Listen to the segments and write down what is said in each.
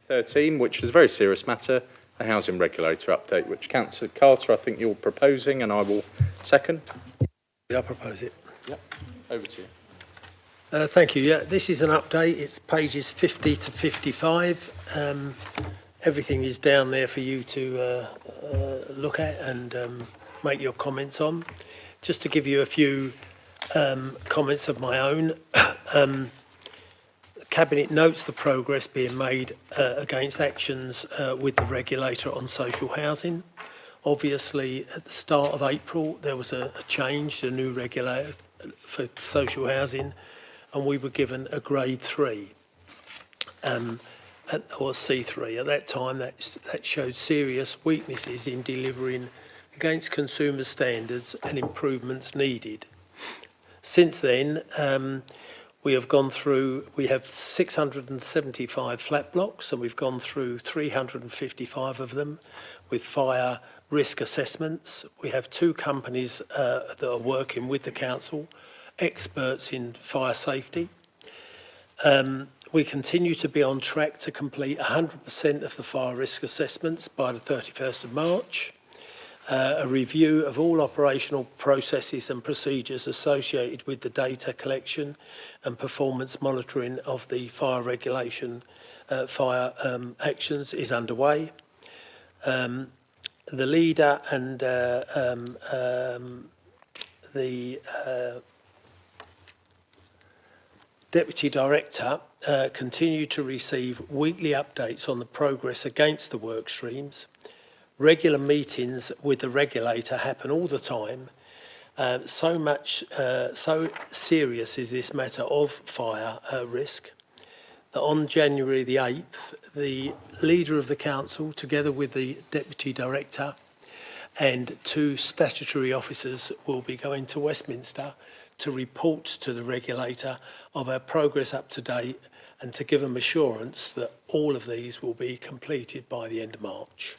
13, which is a very serious matter, a housing regulator update, which Councillor Carter, I think you're proposing, and I will second. Yeah, I propose it. Yep. Over to you. Thank you. Yeah, this is an update. It's pages 50 to 55. Everything is down there for you to look at and make your comments on. Just to give you a few comments of my own. The Cabinet notes the progress being made against actions with the regulator on social housing. Obviously, at the start of April, there was a change, a new regulator for social housing, and we were given a grade 3, or C3. At that time, that showed serious weaknesses in delivering against consumer standards and improvements needed. Since then, we have 675 flat blocks, and we've gone through 355 of them with fire risk assessments. We have 2 companies that are working with the council, experts in fire safety. We continue to be on track to complete 100% of the fire risk assessments by the 31st of March. A review of all operational processes and procedures associated with the data collection and performance monitoring of the fire regulation fire actions is underway. The leader and the Deputy Director continue to receive weekly updates on the progress against the work streams. Regular meetings with the regulator happen all the time. So serious is this matter of fire risk that on January the 8th, the leader of the council, together with the Deputy Director and 2 statutory officers, will be going to Westminster to report to the regulator of our progress up to date and to give them assurance that all of these will be completed by the end of March.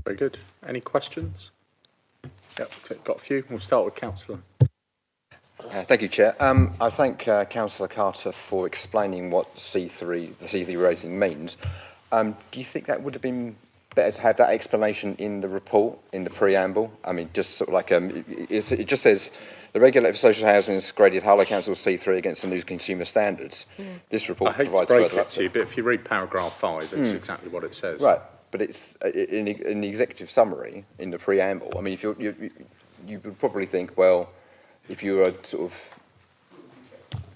Very good. Any questions? Yep, got a few. We'll start with Councillor. Thank you, Chair. I thank Councillor Carter for explaining what the C3 rating means. Do you think that would have been better to have that explanation in the report, in the preamble? I mean, just sort of like, it just says, the regulator for social housing has graded Harlow Council C3 against the new consumer standards. This report provides further. I hate to break it to you, but if you read paragraph 5, it's exactly what it says. Right, but it's in the executive summary, in the preamble. I mean, if you would probably think, well, if you were sort of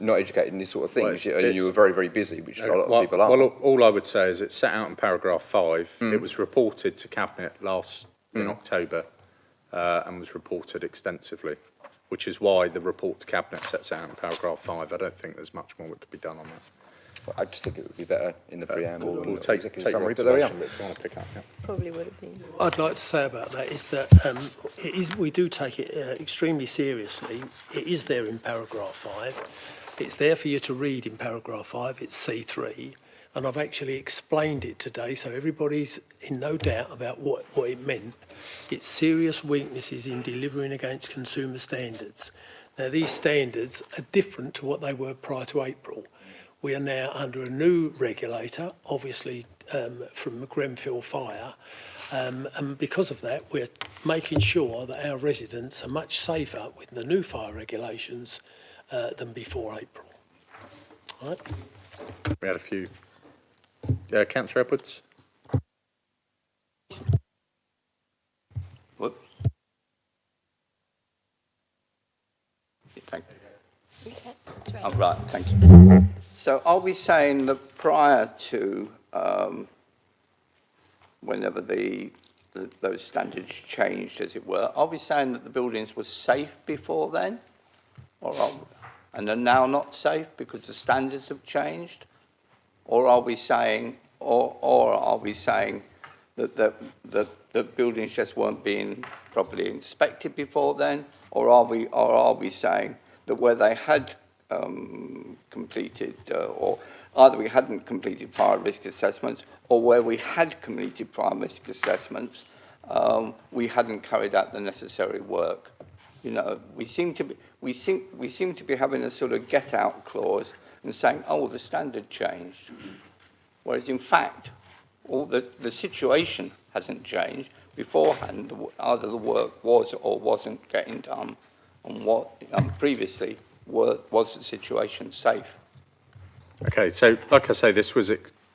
not educated in these sort of things, and you were very, very busy, which a lot of people are. Well, all I would say is it's set out in paragraph 5. It was reported to Cabinet in October and was reported extensively, which is why the report to Cabinet sets out in paragraph 5. I don't think there's much more that could be done on that. Well, I just think it would be better in the preamble. We'll take summary, but there we are. If you want to pick up, yeah. Probably would have been. I'd like to say about that is that we do take it extremely seriously. It is there in paragraph 5. It's there for you to read in paragraph 5. It's C3. And I've actually explained it today, so everybody's in no doubt about what it meant. It's serious weaknesses in delivering against consumer standards. Now, these standards are different to what they were prior to April. We are now under a new regulator, obviously from Grenfell Fire, and because of that, we're making sure that our residents are much safer with the new fire regulations than before April. All right. We had a few. Councillor Edwards. What? Thank you. Oh, right, thank you. So are we saying that prior to whenever those standards changed, as it were, are we saying that the buildings were safe before then? And are now not safe because the standards have changed? Or are we saying, that the buildings just weren't being properly inspected before then? Or are we saying that where they had completed, or either we hadn't completed fire risk assessments, or where we had completed fire risk assessments, we hadn't carried out the necessary work? You know, we seem to be having a sort of get-out clause and saying, oh, the standard changed. whereas in fact, all the situation hasn't changed. Beforehand, either the work was or wasn't getting done, and what previously was the situation safe. Okay, so like I say, this was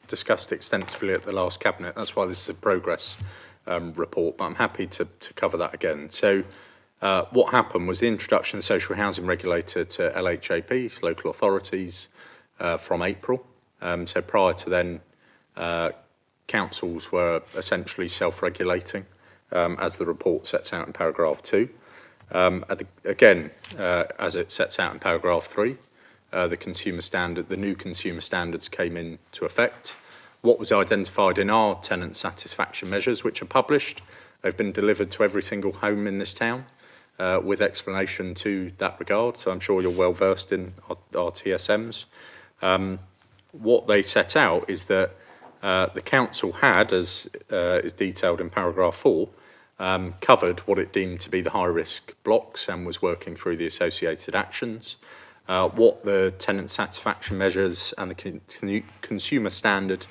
discussed extensively at the last Cabinet. That's why this is a progress report, but I'm happy to cover that again. So what happened was the introduction of the social housing regulator to LHAPs, local authorities, from April. So prior to then, councils were essentially self-regulating, as the report sets out in paragraph 2. Again, as it sets out in paragraph 3, the new consumer standards came into effect. What was identified in our tenant satisfaction measures, which are published, they've been delivered to every single home in this town, with explanation to that regard. So I'm sure you're well versed in our TSMs. What they set out is that the council had, as is detailed in paragraph 4, covered what it deemed to be the high-risk blocks and was working through the associated actions. What the tenant satisfaction measures and the consumer standard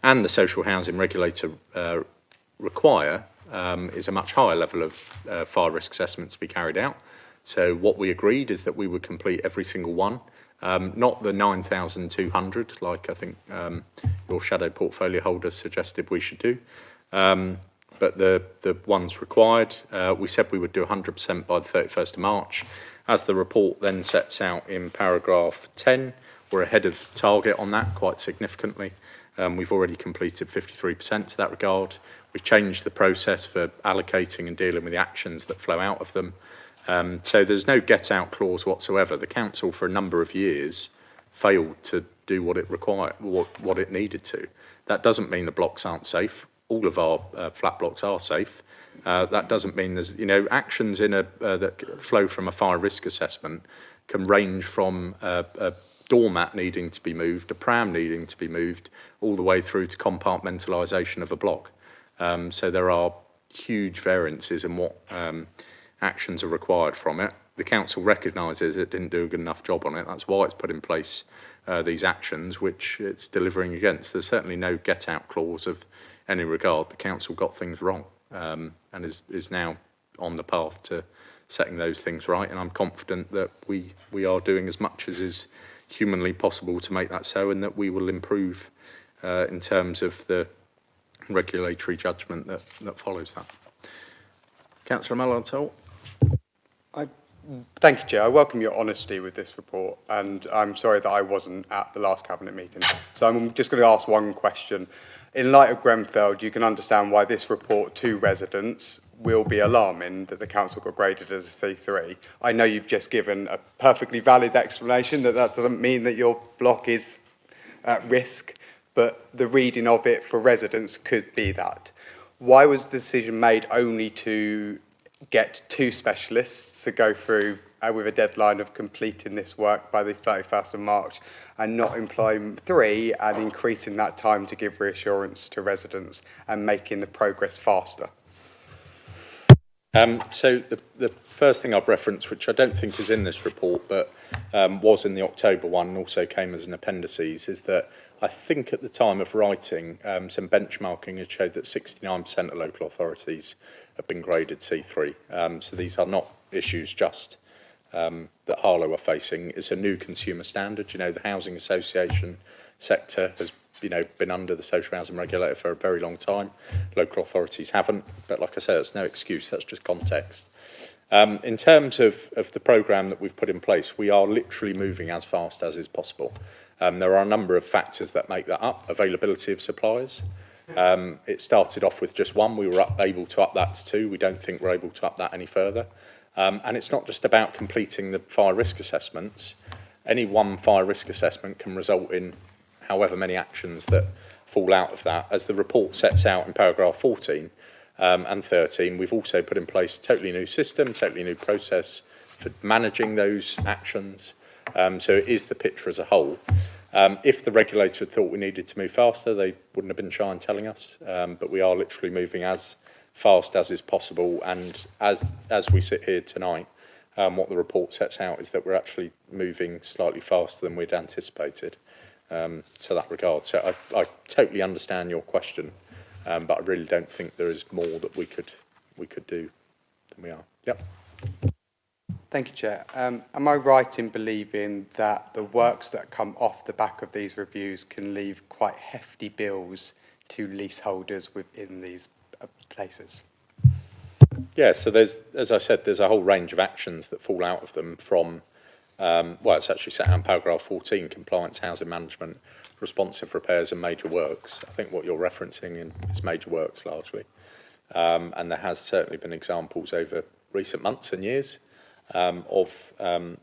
and the social housing regulator require is a much higher level of fire risk assessment to be carried out. So what we agreed is that we would complete every single one, not the 9,200 like I think your shadow portfolio holder suggested we should do, but the ones required. We said we would do 100% by the 31st of March. As the report then sets out in paragraph 10, we're ahead of target on that quite significantly. We've already completed 53% to that regard. We've changed the process for allocating and dealing with the actions that flow out of them. So there's no get-out clause whatsoever. The council, for a number of years, failed to do what it required, what it needed to. That doesn't mean the blocks aren't safe. All of our flat blocks are safe. That doesn't mean there's, actions in that flow from a fire risk assessment can range from a doormat needing to be moved, a pram needing to be moved, all the way through to compartmentalisation of a block. So there are huge variances in what actions are required from it. The council recognises it didn't do a good enough job on it. That's why it's put in place these actions, which it's delivering against. There's certainly no get-out clause of any regard. The council got things wrong and is now on the path to setting those things right. And I'm confident that we are doing as much as is humanly possible to make that so, and that we will improve in terms of the regulatory judgment that follows that. Councillor Mallartol. Thank you, Chair. I welcome your honesty with this report, and I'm sorry that I wasn't at the last Cabinet meeting. So I'm just going to ask one question. In light of Grenfell, you can understand why this report to residents will be alarming that the council got graded as a C3. I know you've just given a perfectly valid explanation that doesn't mean that your block is at risk, but the reading of it for residents could be that. Why was the decision made only to get 2 specialists to go through with a deadline of completing this work by the 31st of March and not employing 3 and increasing that time to give reassurance to residents and making the progress faster? So the first thing I've referenced, which I don't think is in this report, but was in the October one and also came as an appendices, is that I think at the time of writing, some benchmarking had showed that 69% of local authorities have been graded C3. So these are not issues just that Harlow are facing. It's a new consumer standard. The housing association sector has been under the social housing regulator for a very long time. Local authorities haven't, but like I said, it's no excuse, that's just context. In terms of the programme that we've put in place, we are literally moving as fast as is possible. There are a number of factors that make that up. Availability of suppliers. It started off with just 1. We were able to up that to 2. We don't think we're able to up that any further. And it's not just about completing the fire risk assessments. Any one fire risk assessment can result in however many actions that fall out of that. As the report sets out in paragraph 14 and 13, we've also put in place a totally new system, totally new process for managing those actions. So it is the picture as a whole. If the regulator had thought we needed to move faster, they wouldn't have been shy in telling us. But we are literally moving as fast as is possible. And as we sit here tonight, what the report sets out is that we're actually moving slightly faster than we'd anticipated. to that regard. So I totally understand your question, but I really don't think there is more that we could do than we are. Yep. Thank you, Chair. Am I right in believing that the works that come off the back of these reviews can leave quite hefty bills to leaseholders within these places? Yeah, so there's, as I said, there's a whole range of actions that fall out of them from, well, it's actually set out in paragraph 14, compliance, housing management, responsive repairs and major works. I think what you're referencing is major works largely. And there has certainly been examples over recent months and years of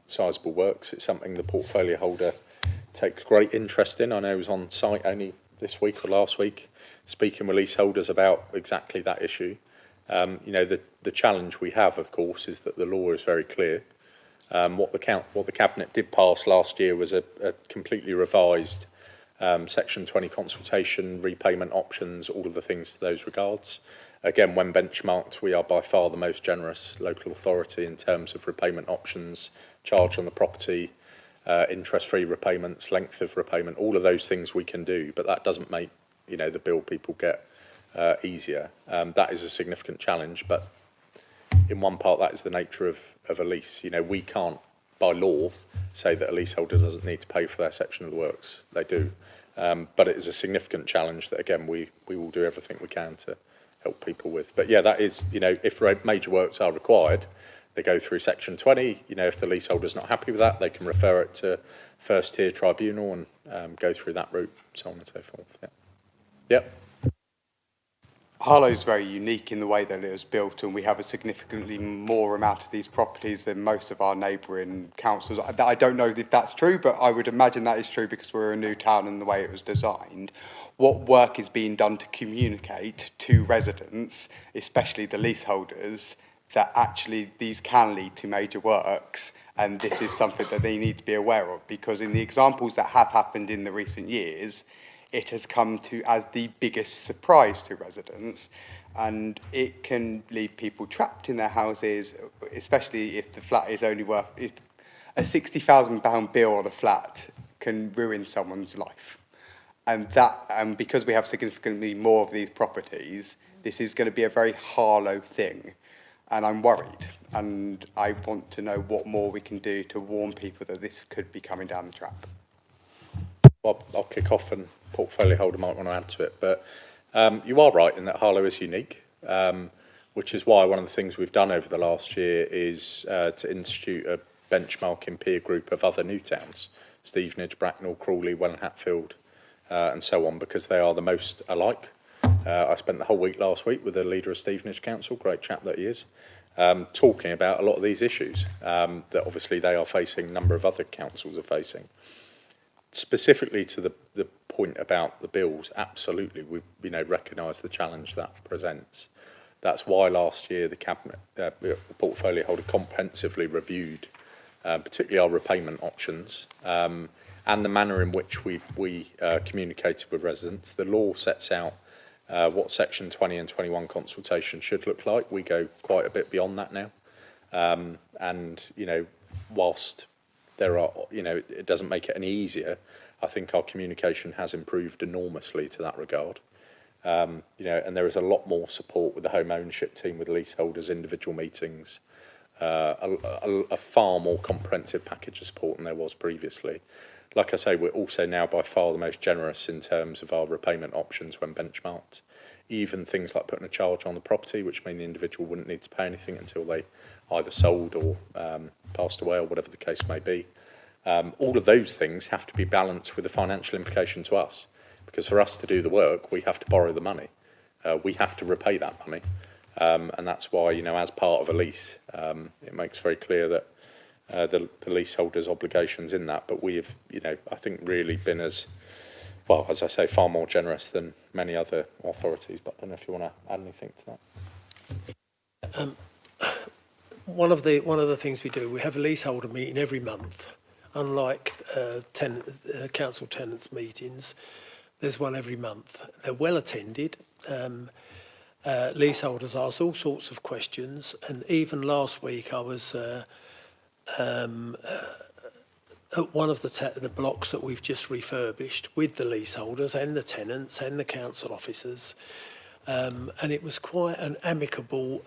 sizable works. It's something the portfolio holder takes great interest in. I know he was on site only this week or last week speaking with leaseholders about exactly that issue. You know, the challenge we have, of course, is that the law is very clear. What the Cabinet did pass last year was a completely revised Section 20 consultation, repayment options, all of the things to those regards. Again, when benchmarked, we are by far the most generous local authority in terms of repayment options, charge on the property, interest-free repayments, length of repayment, all of those things we can do, but that doesn't make, you know, the bill people get easier. That is a significant challenge, but in one part that is the nature of a lease. You know, we can't, by law, say that a leaseholder doesn't need to pay for their section of the works. They do. But it is a significant challenge that, again, we will do everything we can to help people with. But yeah, that is, you know, if major works are required, they go through Section 20. You know, if the leaseholder's not happy with that, they can refer it to first tier tribunal and go through that route, so on and so forth. Yeah. Yep. Harlow is very unique in the way that it was built, and we have a significantly more amount of these properties than most of our neighbouring councils. I don't know if that's true, but I would imagine that is true because we're a new town and the way it was designed. What work is being done to communicate to residents, especially the leaseholders, that actually these can lead to major works, and this is something that they need to be aware of, because in the examples that have happened in the recent years, it has come to as the biggest surprise to residents, and it can leave people trapped in their houses, especially if the flat is only worth, if a £60,000 bill on a flat can ruin someone's life. And because we have significantly more of these properties, this is going to be a very Harlow thing, and I'm worried, and I want to know what more we can do to warn people that this could be coming down the track. Well, I'll kick off and portfolio holder might want to add to it, but you are right in that Harlow is unique, which is why one of the things we've done over the last year is to institute a benchmarking peer group of other new towns, Stevenage, Bracknell, Crawley, Welland Hatfield, and so on, because they are the most alike. I spent the whole week last week with the leader of Stevenage Council, great chap that he is, talking about a lot of these issues that obviously they are facing, a number of other councils are facing. Specifically to the point about the bills, absolutely, we recognise the challenge that presents. That's why last year the Cabinet, the portfolio holder comprehensively reviewed, particularly our repayment options and the manner in which we communicated with residents. The law sets out what Section 20 and 21 consultation should look like. We go quite a bit beyond that now, and whilst there are, it doesn't make it any easier. I think our communication has improved enormously to that regard. And there is a lot more support with the home ownership team, with leaseholders, individual meetings, a far more comprehensive package of support than there was previously. Like I say, we're also now by far the most generous in terms of our repayment options when benchmarked. Even things like putting a charge on the property, which mean the individual wouldn't need to pay anything until they either sold or passed away or whatever the case may be. All of those things have to be balanced with the financial implication to us, because for us to do the work, we have to borrow the money. We have to repay that money. And that's why, as part of a lease, it makes very clear that the leaseholder's obligations in that. But we have, I think, really been as I say, far more generous than many other authorities. But I don't know if you want to add anything to that. One of the things we do, we have a leaseholder meeting every month. Unlike council tenants meetings, there's one every month. They're well attended. Leaseholders ask all sorts of questions, and even last week I was at one of the blocks that we've just refurbished with the leaseholders and the tenants and the council officers, and it was quite an amicable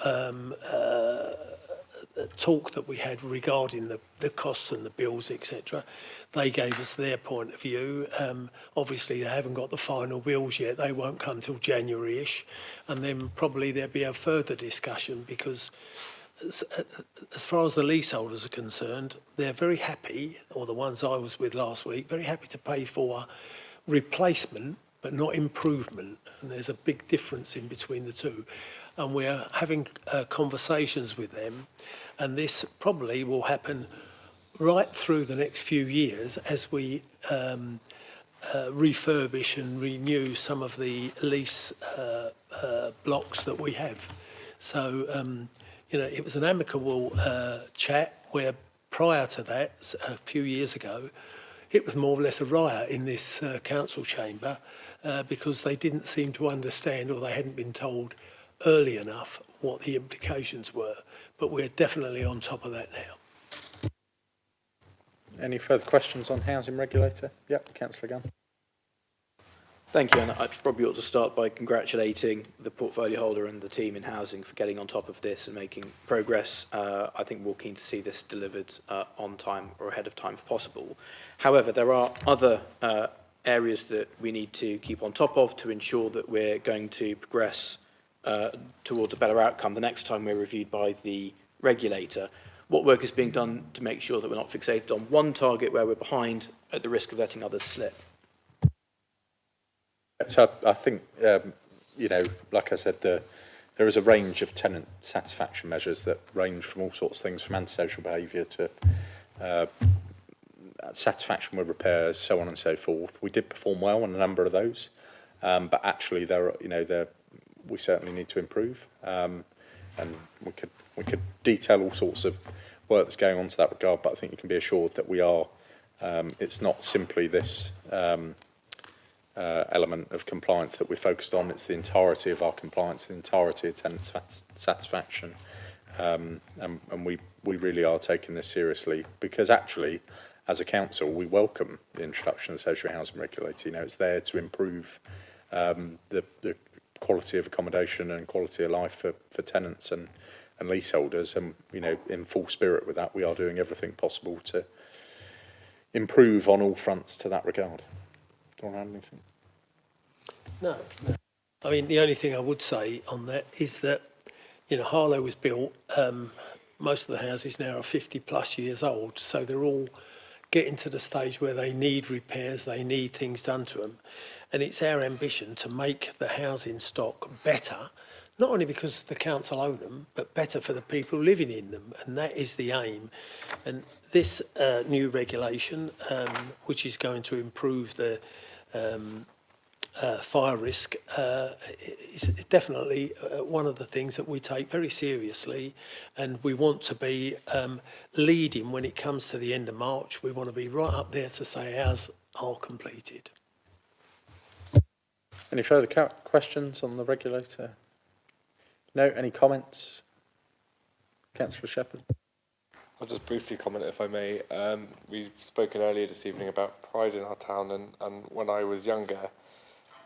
talk that we had regarding the costs and the bills, etc. They gave us their point of view. Obviously, they haven't got the final bills yet. They won't come till January-ish, and then probably there'll be a further discussion, because as far as the leaseholders are concerned, they're very happy, or the ones I was with last week, very happy to pay for replacement but not improvement, and there's a big difference in between the two. And we're having conversations with them, and this probably will happen right through the next few years as we refurbish and renew some of the lease blocks that we have. So, you know, it was an amicable chat, where prior to that, a few years ago, it was more or less a riot in this council chamber because they didn't seem to understand, or they hadn't been told early enough what the implications were. But we're definitely on top of that now. Any further questions on housing regulator? Yep, Councillor Gunn. Thank you, and I probably ought to start by congratulating the portfolio holder and the team in housing for getting on top of this and making progress. I think we're keen to see this delivered on time or ahead of time if possible. However, there are other areas that we need to keep on top of to ensure that we're going to progress towards a better outcome the next time we're reviewed by the regulator. What work is being done to make sure that we're not fixated on one target where we're behind at the risk of letting others slip? So I think, you know, like I said, there is a range of tenant satisfaction measures that range from all sorts of things, from antisocial behaviour to satisfaction with repairs, so on and so forth. We did perform well on a number of those, but actually, we certainly need to improve, and we could detail all sorts of work that's going on to that regard. But I think you can be assured that we are. It's not simply this. Element of compliance that we're focused on. It's the entirety of our compliance, the entirety of tenant satisfaction, and we really are taking this seriously, because actually, as a council, we welcome the introduction of the social housing regulator. You know, it's there to improve the quality of accommodation and quality of life for tenants and leaseholders, and you know, in full spirit with that, we are doing everything possible to improve on all fronts to that regard. Do you want to add anything? No. I mean, the only thing I would say on that is that, you know, Harlow was built, most of the houses now are 50 plus years old, so they're all getting to the stage where they need repairs, they need things done to them. And it's our ambition to make the housing stock better, not only because the council own them, but better for the people living in them, and that is the aim. And this new regulation, which is going to improve the fire risk, is definitely one of the things that we take very seriously, and we want to be leading when it comes to the end of March. We want to be right up there to say ours are completed. Any further questions on the regulator? No? Any comments? Councillor Shepherd. I'll just briefly comment, if I may. We've spoken earlier this evening about pride in our town, and when I was younger,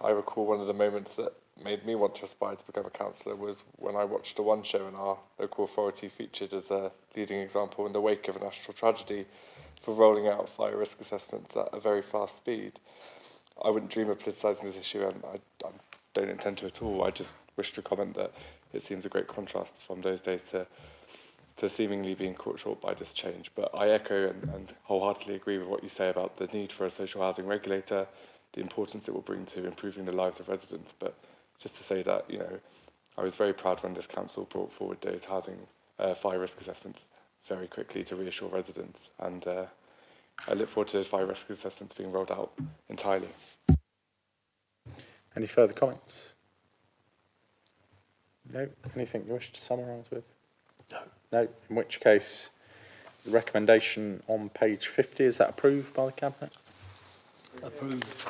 I recall one of the moments that made me want to aspire to become a councillor was when I watched a One show and our local authority featured as a leading example in the wake of a national tragedy for rolling out fire risk assessments at a very fast speed. I wouldn't dream of politicising this issue, and I don't intend to at all. I just wish to comment that it seems a great contrast from those days to seemingly being caught short by this change. But I echo and wholeheartedly agree with what you say about the need for a social housing regulator, the importance it will bring to improving the lives of residents. But just to say that, you know, I was very proud when this council brought forward those housing fire risk assessments very quickly to reassure residents. And I look forward to those fire risk assessments being rolled out entirely. Any further comments? No? Anything you wish to summarise with? No. No? In which case, the recommendation on page 50, is that approved by the Cabinet? Approved.